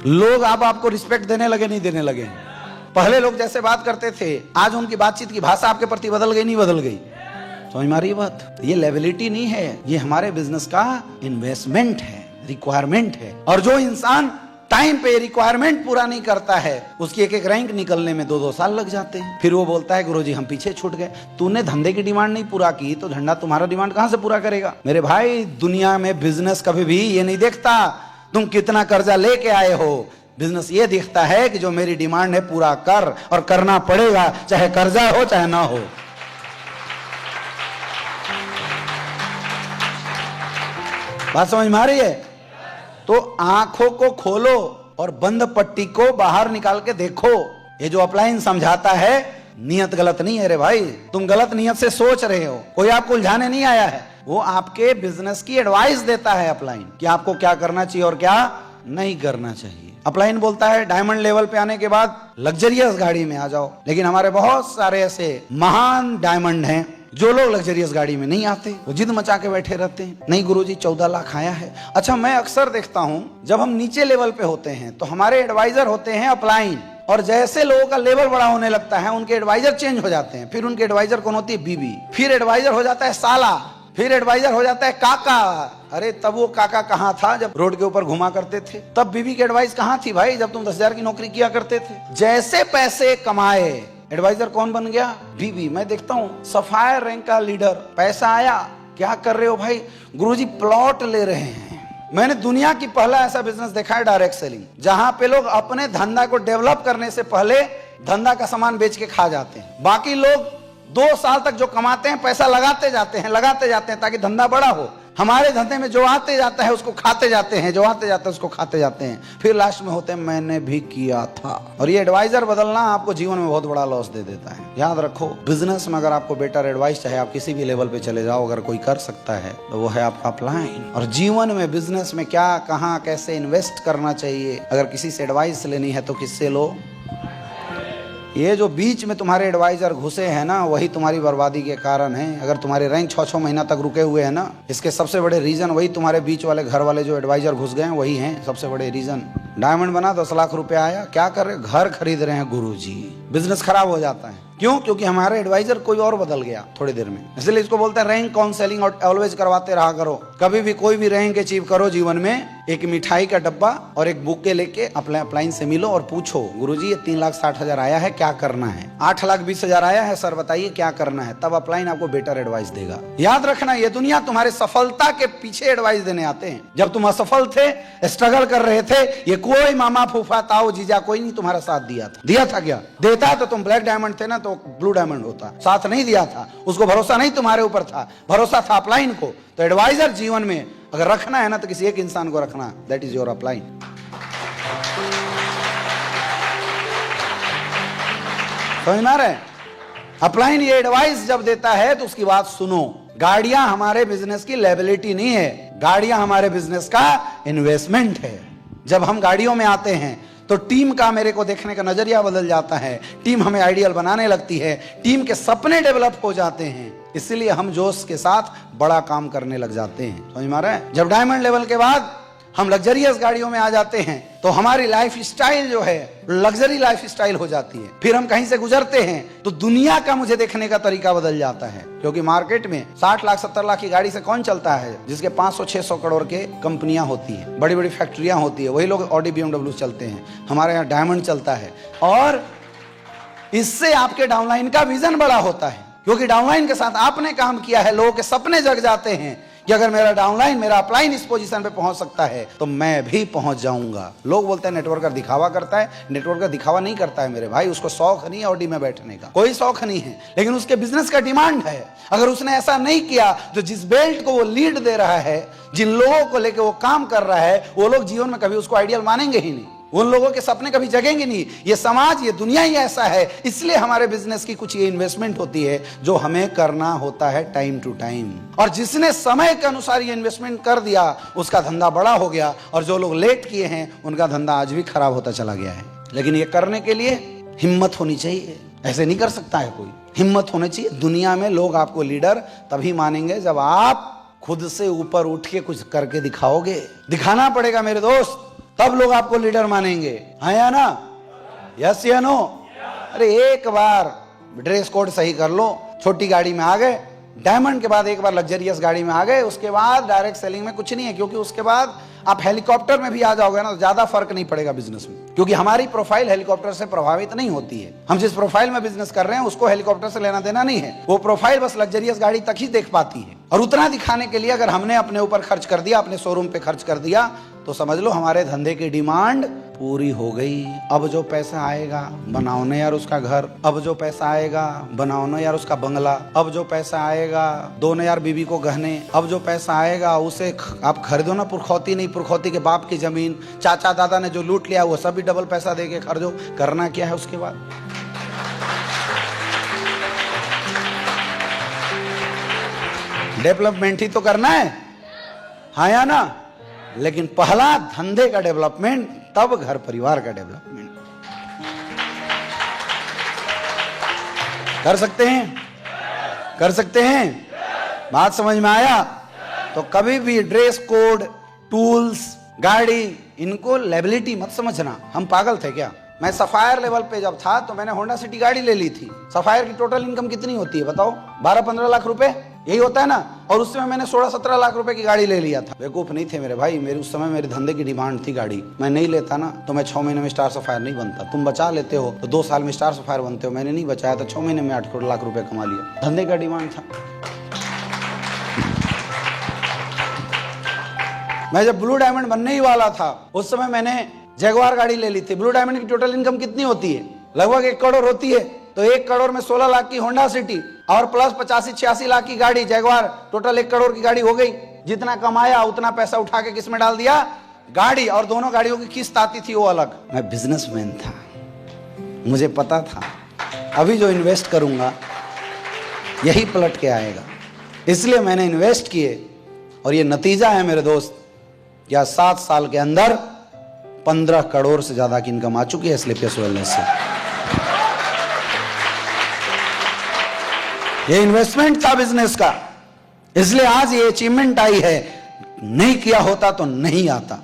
लोग अब आपको रिस्पेक्ट देने लगे नहीं देने लगे? पहले लोग जैसे बात करते थे, आज उनकी बातचीत की भाषा आपके प्रति बदल गई, नहीं बदल गई? समझ में आ रही बात? ये लेवलिटी नहीं है, ये हमारे बिजनेस का इन्वेस्टमेंट है, रिक्वायरमेंट है। और जो इंसान टाइम पे रिक्वायरमेंट पूरा नहीं करता है, उसकी एक एक रैंक निकलने में 2-2 साल लग जाते हैं। फिर वो बोलता है गुरुजी हम पीछे छूट गए। तूने धंधे की डिमांड नहीं पूरा की तो धंधा तुम्हारा डिमांड कहां से पूरा करेगा? मेरे भाई, दुनिया में बिजनेस कभी भी ये नहीं देखता तुम कितना कर्जा लेके आए हो। बिजनेस ये देखता है कि जो मेरी डिमांड है पूरा कर, और करना पड़ेगा, चाहे कर्जा हो चाहे ना हो। बात समझ में आ रही है? तो आंखों को खोलो और बंद पट्टी को बाहर निकाल के देखो। ये जो अपलाइन समझाता है, नियत गलत नहीं है रे भाई, तुम गलत नियत से सोच रहे हो, कोई आपको उलझाने नहीं आया है। वो आपके बिजनेस की एडवाइस देता है अपलाइन, कि आपको क्या करना चाहिए और क्या नहीं करना चाहिए। अपलाइन बोलता है डायमंड लेवल पे आने के बाद लग्जरियस गाड़ी में आ जाओ, लेकिन हमारे बहुत सारे ऐसे महान डायमंड हैं जो लोग लग्जरियस गाड़ी में नहीं आते, वो जिद मचा के बैठे रहते हैं, नहीं गुरुजी 14 लाख आया है। अच्छा, मैं अक्सर देखता हूं जब हम नीचे लेवल पे होते हैं तो हमारे एडवाइजर होते हैं अपलाइन, और जैसे लोगों का लेवल बड़ा होने लगता है उनके एडवाइजर चेंज हो जाते हैं। फिर उनके एडवाइजर कौन होती है? बीबी। फिर एडवाइजर हो जाता है साला, फिर एडवाइजर हो जाता है काका। अरे तब वो काका कहाँ था जब रोड के ऊपर घुमा करते थे? तब बीबी की एडवाइस कहाँ थी भाई जब तुम 10,000 की नौकरी किया करते थे? जैसे पैसे कमाए, एडवाइजर कौन बन गया? बीबी। मैं देखता हूँ सफायर रैंक का लीडर, पैसा आया, क्या कर रहे हो भाई? गुरुजी प्लॉट ले रहे हैं। मैंने दुनिया की पहला ऐसा बिजनेस देखा है, डायरेक्ट सेलिंग, जहां पे लोग अपने धंधा को डेवलप करने से पहले धंधा का सामान बेच के खा जाते हैं। बाकी लोग 2 साल तक जो कमाते हैं पैसा लगाते जाते हैं ताकि धंधा बड़ा हो। हमारे धंधे में जो आते जाता है उसको खाते जाते हैं, जो आते जाता है उसको खाते जाते हैं, फिर लास्ट में होते हैं मैंने भी किया था। और ये एडवाइजर बदलना आपको जीवन में बहुत बड़ा लॉस दे देता है। याद रखो, बिजनेस में अगर आपको बेटर एडवाइस चाहे, आप किसी भी लेवल पे चले जाओ, अगर कोई कर सकता है तो वो है आपका अपलाइन। और जीवन में बिजनेस में क्या, कहाँ, कैसे इन्वेस्ट करना चाहिए, अगर किसी से एडवाइस लेनी है तो किससे लो? ये जो बीच में तुम्हारे एडवाइजर घुसे हैं ना, वही तुम्हारी बर्बादी के कारण है। अगर तुम्हारे रैंक 6-6 महीना तक रुके हुए हैं ना, इसके सबसे बड़े रीजन वही तुम्हारे बीच वाले घर वाले जो एडवाइजर घुस गए हैं, वही हैं सबसे बड़े रीजन। डायमंड बना, 10 लाख रुपया आया, क्या कर रहे? घर खरीद रहे हैं गुरुजी। बिजनेस खराब हो जाता है। क्यों? क्योंकि हमारा एडवाइजर कोई और बदल गया थोड़ी देर में। इसलिए इसको बोलते हैं रैंक काउंसलिंग, और ऑलवेज करवाते रहा करो। कभी भी कोई भी रैंक अचीव करो जीवन में, एक मिठाई का डब्बा और एक बुके लेके अपलाइन से मिलो और पूछो, गुरुजी ये 3,60,000 आया है, क्या करना है? 8,20,000 आया है सर, बताइए क्या करना है? तब अपलाइन आपको बेटर एडवाइस देगा। याद रखना, ये दुनिया तुम्हारे सफलता के पीछे एडवाइस देने आते हैं। जब तुम असफल थे, स्ट्रगल कर रहे थे, ये कोई मामा फूफा ताऊ जीजा कोई नहीं तुम्हारा साथ दिया था क्या? देता तो तुम ब्लैक डायमंड थे ना, तो ब्लू डायमंड होता। साथ नहीं दिया था, उसको भरोसा नहीं तुम्हारे ऊपर था, भरोसा था अपलाइन को। तो एडवाइजर जीवन में अगर रखना है ना, तो किसी एक इंसान को रखना, दैट इज योर अपलाइन। समझ में आ रहा है? अपलाइन ये एडवाइस जब देता है तो उसकी बात सुनो। गाड़ियां हमारे बिजनेस की लायबिलिटी नहीं है, गाड़ियां हमारे बिजनेस का इन्वेस्टमेंट है। जब हम गाड़ियों में आते हैं तो टीम का मेरे को देखने का नजरिया बदल जाता है, टीम हमें आइडियल बनाने लगती है, टीम के सपने डेवलप हो जाते हैं, इसलिए हम जोश के साथ बड़ा काम करने लग जाते हैं। समझ में आ रहा है? जब डायमंड लेवल के बाद हम लग्जरियस गाड़ियों में आ जाते हैं तो हमारी लाइफ स्टाइल जो है लग्जरी लाइफ स्टाइल हो जाती है। फिर हम कहीं से गुजरते हैं तो दुनिया का मुझे देखने का तरीका बदल जाता है, क्योंकि मार्केट में 60 लाख 70 लाख की गाड़ी से कौन चलता है? जिसके 500-600 करोड़ के कंपनियां होती है, बड़ी बड़ी फैक्ट्रियां होती है, वही लोग ऑडी BMW चलते हैं। हमारे यहाँ डायमंड चलता है, और इससे आपके डाउनलाइन का विजन बड़ा होता है, क्योंकि डाउनलाइन के साथ आपने काम किया है। लोगों के सपने जग जाते हैं कि अगर मेरा डाउनलाइन, मेरा अपलाइन इस पोजीशन पे पहुंच सकता है तो मैं भी पहुंच जाऊंगा। लोग बोलते हैं नेटवर्कर दिखावा करता है, नेटवर्कर दिखावा नहीं करता है मेरे भाई, उसको शौक नहीं है ऑडी में बैठने का, कोई शौक नहीं है, लेकिन उसके बिजनेस का डिमांड है। अगर उसने ऐसा नहीं किया तो जिस बेल्ट को वो लीड दे रहा है, जिन लोगों को लेकर वो काम कर रहा है, वो लोग जीवन में कभी उसको आइडियल मानेंगे ही नहीं, उन लोगों के सपने कभी जगेंगे नहीं। ये समाज, ये दुनिया ही ऐसा है। इसलिए हमारे बिजनेस की कुछ ये इन्वेस्टमेंट होती है जो हमें करना होता है टाइम टू टाइम, और जिसने समय के अनुसार ये इन्वेस्टमेंट कर दिया उसका धंधा बड़ा हो गया, और जो लोग लेट किए हैं उनका धंधा आज भी खराब होता चला गया है। लेकिन ये करने के लिए हिम्मत होनी चाहिए, ऐसे नहीं कर सकता है कोई, हिम्मत होनी चाहिए। दुनिया में लोग आपको लीडर तभी मानेंगे जब आप खुद से ऊपर उठ के कुछ करके दिखाओगे, दिखाना पड़ेगा मेरे दोस्त, तब लोग आपको लीडर मानेंगे। हाँ या ना? यस या नो? अरे एक बार ड्रेस कोड सही कर लो, छोटी गाड़ी में आ गए, डायमंड के बाद एक बार लग्जरियस गाड़ी में आ गए, उसके बाद डायरेक्ट सेलिंग में कुछ नहीं है, क्योंकि उसके बाद आप हेलीकॉप्टर में भी आ जाओगे ना तो ज्यादा फर्क नहीं पड़ेगा बिजनेस में, क्योंकि हमारी प्रोफाइल हेलीकॉप्टर से प्रभावित नहीं होती है। हम जिस प्रोफाइल में बिजनेस कर रहे हैं उसको हेलीकॉप्टर से लेना देना नहीं है, वो प्रोफाइल बस लग्जरियस गाड़ी तक ही देख पाती है। और उतना दिखाने के लिए अगर हमने अपने ऊपर खर्च कर दिया, अपने शोरूम पे खर्च कर दिया, तो समझ लो हमारे धंधे की डिमांड पूरी हो गई। अब जो पैसा आएगा बनाओ ना यार उसका घर, अब जो पैसा आएगा बनाओ ना यार उसका बंगला, अब जो पैसा आएगा दो ना यार बीबी को गहने, अब जो पैसा आएगा उसे आप खरीदो ना पुरखौती नहीं, पुरखौती के बाप की जमीन, चाचा दादा ने जो लूट लिया वो सब भी डबल पैसा दे के खरीदो। करना क्या है उसके बाद? डेवलपमेंट ही तो करना है, हाँ या ना? लेकिन पहला धंधे का डेवलपमेंट, तब घर परिवार का डेवलपमेंट। कर सकते हैं? कर सकते हैं? बात समझ में आया? तो कभी भी ड्रेस कोड, टूल्स, गाड़ी, इनको लायबिलिटी मत समझना। हम पागल थे क्या? मैं सफायर लेवल पे जब था तो मैंने होंडा सिटी गाड़ी ले ली थी। सफायर की टोटल इनकम कितनी होती है बताओ? 12-15 लाख रुपए, यही होता है ना? और उस समय मैंने 16-17 लाख रुपए की गाड़ी ले लिया था। बेवकूफ नहीं थे मेरे भाई, मेरे उस समय मेरे धंधे की डिमांड थी गाड़ी। मैं नहीं लेता ना तो मैं 6 महीने में स्टार सफायर नहीं बनता। तुम बचा लेते हो तो 2 साल में स्टार सफायर बनते हो, मैंने नहीं बचाया तो 6 महीने में 8 लाख रुपए कमा लिया। धंधे का डिमांड था। मैं जब ब्लू डायमंड बनने ही वाला था उस समय मैंने जगुआर गाड़ी ले ली थी। ब्लू डायमंड की टोटल इनकम कितनी होती है? लगभग 1 करोड़ होती है। तो 1 करोड़ में 16 लाख की होंडा सिटी और प्लस 85-86 लाख की गाड़ी जगुआर, टोटल 1 करोड़ की गाड़ी हो गई। जितना कमाया उतना पैसा उठा के किस में डाल दिया? गाड़ी। और दोनों गाड़ियों की किस्त आती थी वो अलग। मैं बिजनेसमैन था, मुझे पता था अभी जो इन्वेस्ट करूंगा यही पलट के आएगा, इसलिए मैंने इन्वेस्ट किए। और ये नतीजा है मेरे दोस्त, या 7 साल के अंदर 15 करोड़ से ज्यादा की इनकम आ चुकी है स्लीपियस वेलनेस से। ये इन्वेस्टमेंट था बिजनेस का, इसलिए आज ये अचीवमेंट आई है। नहीं किया होता तो नहीं आता।